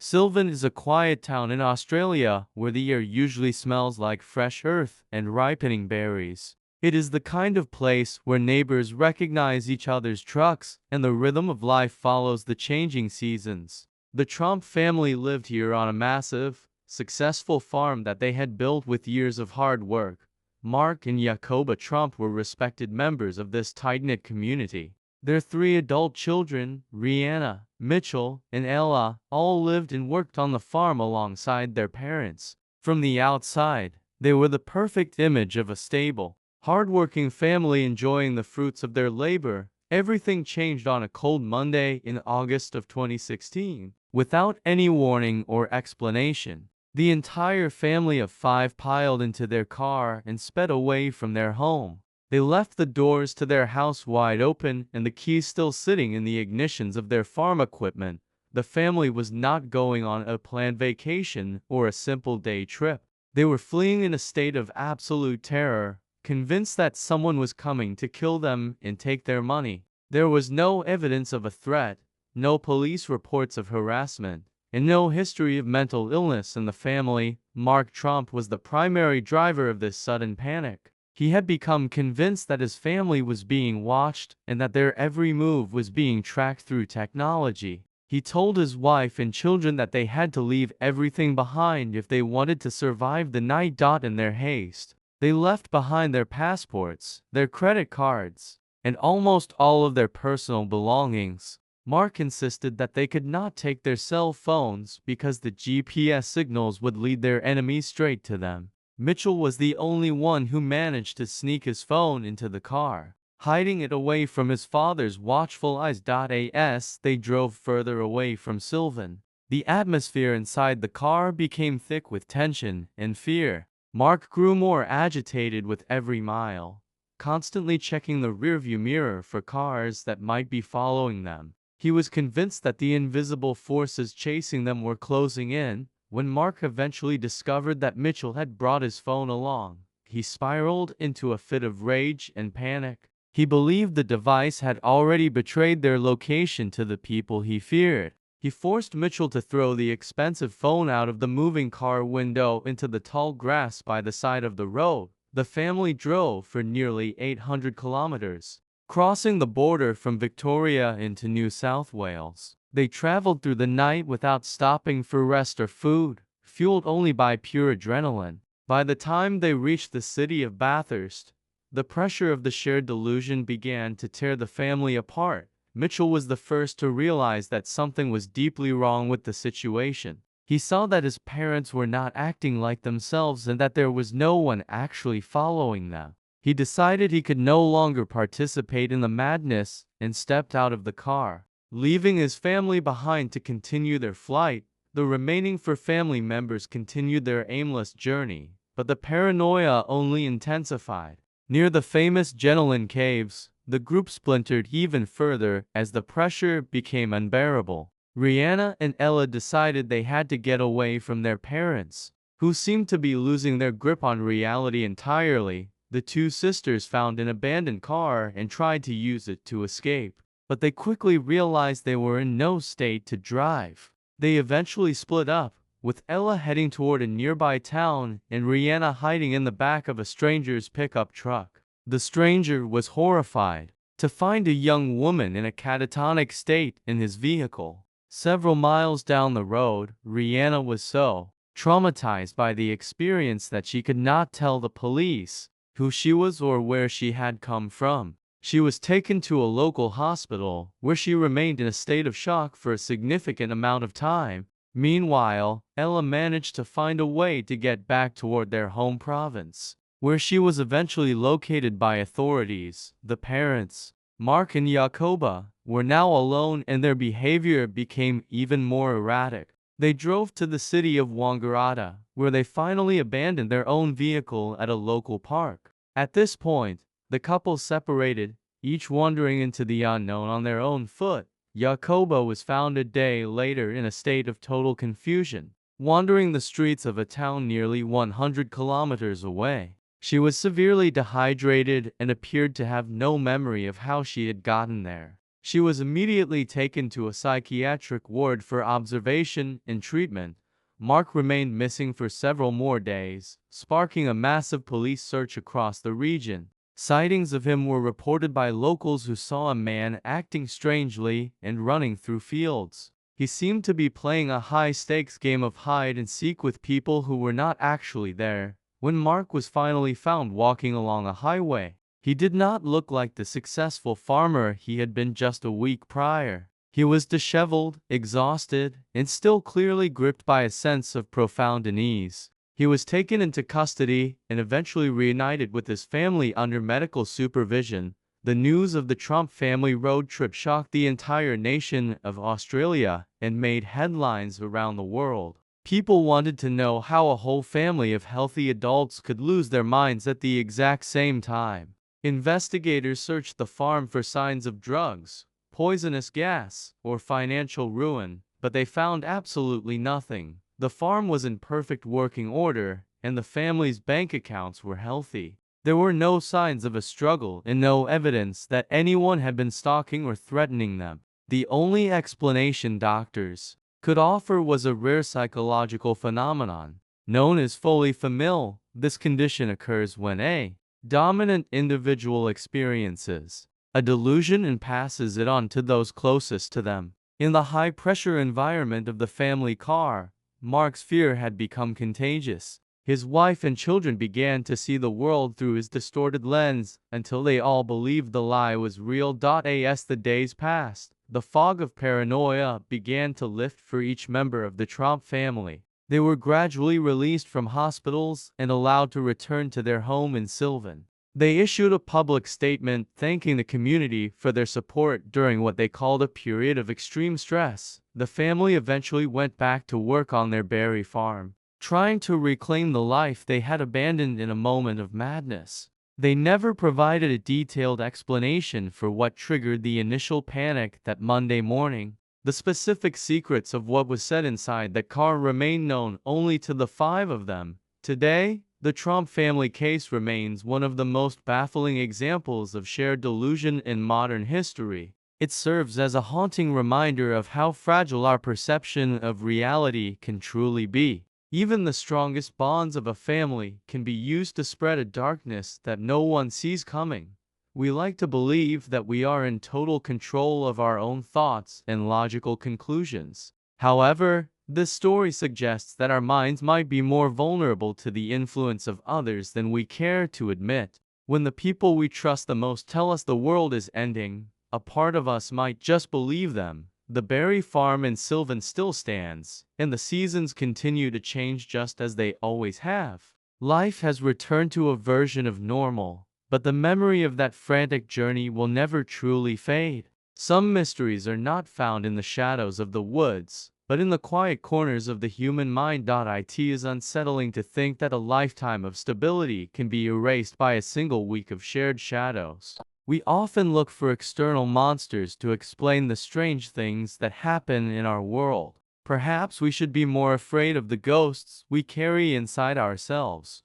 Sylvan is a quiet town in Australia where the air usually smells like fresh earth and ripening berries. It is the kind of place where neighbors recognize each other's trucks and the rhythm of life follows the changing seasons. The Tromp family lived here on a massive, successful farm that they had built with years of hard work. Mark and Jacoba Tromp were respected members of this tight-knit community. Their three adult children, Rihanna, Mitchell, and Ella, all lived and worked on the farm alongside their parents. From the outside, they were the perfect image of a stable, hardworking family enjoying the fruits of their labor. Everything changed on a cold Monday in August of 2016. Without any warning or explanation, the entire family of five piled into their car and sped away from their home. They left the doors to their house wide open and the keys still sitting in the ignitions of their farm equipment. The family was not going on a planned vacation or a simple day trip. They were fleeing in a state of absolute terror, convinced that someone was coming to kill them and take their money. There was no evidence of a threat, no police reports of harassment, and no history of mental illness in the family. Mark Tromp was the primary driver of this sudden panic. He had become convinced that his family was being watched and that their every move was being tracked through technology. He told his wife and children that they had to leave everything behind if they wanted to survive the night. In their haste, they left behind their passports, their credit cards, and almost all of their personal belongings. Mark insisted that they could not take their cell phones because the GPS signals would lead their enemies straight to them. Mitchell was the only one who managed to sneak his phone into the car, hiding it away from his father's watchful eyes. As they drove further away from Sylvan, the atmosphere inside the car became thick with tension and fear. Mark grew more agitated with every mile, constantly checking the rearview mirror for cars that might be following them. He was convinced that the invisible forces chasing them were closing in. When Mark eventually discovered that Mitchell had brought his phone along, he spiraled into a fit of rage and panic. He believed the device had already betrayed their location to the people he feared. He forced Mitchell to throw the expensive phone out of the moving car window into the tall grass by the side of the road. The family drove for nearly 800 kilometers, crossing the border from Victoria into New South Wales. They traveled through the night without stopping for rest or food, fueled only by pure adrenaline. By the time they reached the city of Bathurst, the pressure of the shared delusion began to tear the family apart. Mitchell was the first to realize that something was deeply wrong with the situation. He saw that his parents were not acting like themselves and that there was no one actually following them. He decided he could no longer participate in the madness and stepped out of the car, leaving his family behind to continue their flight. The remaining four family members continued their aimless journey, but the paranoia only intensified. Near the famous Genelin Caves, the group splintered even further as the pressure became unbearable. Rihanna and Ella decided they had to get away from their parents, who seemed to be losing their grip on reality entirely. The two sisters found an abandoned car and tried to use it to escape, but they quickly realized they were in no state to drive. They eventually split up, with Ella heading toward a nearby town and Rihanna hiding in the back of a stranger's pickup truck. The stranger was horrified to find a young woman in a catatonic state in his vehicle. Several miles down the road, Rihanna was so traumatized by the experience that she could not tell the police who she was or where she had come from. She was taken to a local hospital, where she remained in a state of shock for a significant amount of time. Meanwhile, Ella managed to find a way to get back toward their home province, where she was eventually located by authorities. The parents, Mark and Jacoba, were now alone and their behavior became even more erratic. They drove to the city of Wangaratta, where they finally abandoned their own vehicle at a local park. At this point, the couple separated, each wandering into the unknown on their own foot. Jacoba was found a day later in a state of total confusion, wandering the streets of a town nearly 100 kilometers away. She was severely dehydrated and appeared to have no memory of how she had gotten there. She was immediately taken to a psychiatric ward for observation and treatment. Mark remained missing for several more days, sparking a massive police search across the region. Sightings of him were reported by locals who saw a man acting strangely and running through fields. He seemed to be playing a high-stakes game of hide-and-seek with people who were not actually there. When Mark was finally found walking along a highway, he did not look like the successful farmer he had been just a week prior. He was disheveled, exhausted, and still clearly gripped by a sense of profound unease. He was taken into custody and eventually reunited with his family under medical supervision. The news of the Tromp family road trip shocked the entire nation of Australia and made headlines around the world. People wanted to know how a whole family of healthy adults could lose their minds at the exact same time. Investigators searched the farm for signs of drugs, poisonous gas, or financial ruin, but they found absolutely nothing. The farm was in perfect working order, and the family's bank accounts were healthy. There were no signs of a struggle and no evidence that anyone had been stalking or threatening them. The only explanation doctors could offer was a rare psychological phenomenon known as folie. This condition occurs when a dominant individual experiences a delusion and passes it on to those closest to them. In the high-pressure environment of the family car, Mark's fear had become contagious. His wife and children began to see the world through his distorted lens until they all believed the lie was real. As the days passed, the fog of paranoia began to lift for each member of the Tromp family. They were gradually released from hospitals and allowed to return to their home in Sylvan. They issued a public statement thanking the community for their support during what they called a period of extreme stress. The family eventually went back to work on their berry farm, trying to reclaim the life they had abandoned in a moment of madness. They never provided a detailed explanation for what triggered the initial panic that Monday morning. The specific secrets of what was said inside that car remain known only to the five of them. Today, the Tromp family case remains one of the most baffling examples of shared delusion in modern history. It serves as a haunting reminder of how fragile our perception of reality can truly be. Even the strongest bonds of a family can be used to spread a darkness that no one sees coming. We like to believe that we are in total control of our own thoughts and logical conclusions. However, this story suggests that our minds might be more vulnerable to the influence of others than we care to admit. When the people we trust the most tell us the world is ending, a part of us might just believe them. The berry farm in Sylvan still stands, and the seasons continue to change just as they always have. Life has returned to a version of normal, but the memory of that frantic journey will never truly fade. Some mysteries are not found in the shadows of the woods, but in the quiet corners of the human mind. It is unsettling to think that a lifetime of stability can be erased by a single week of shared shadows. We often look for external monsters to explain the strange things that happen in our world. Perhaps we should be more afraid of the ghosts we carry inside ourselves.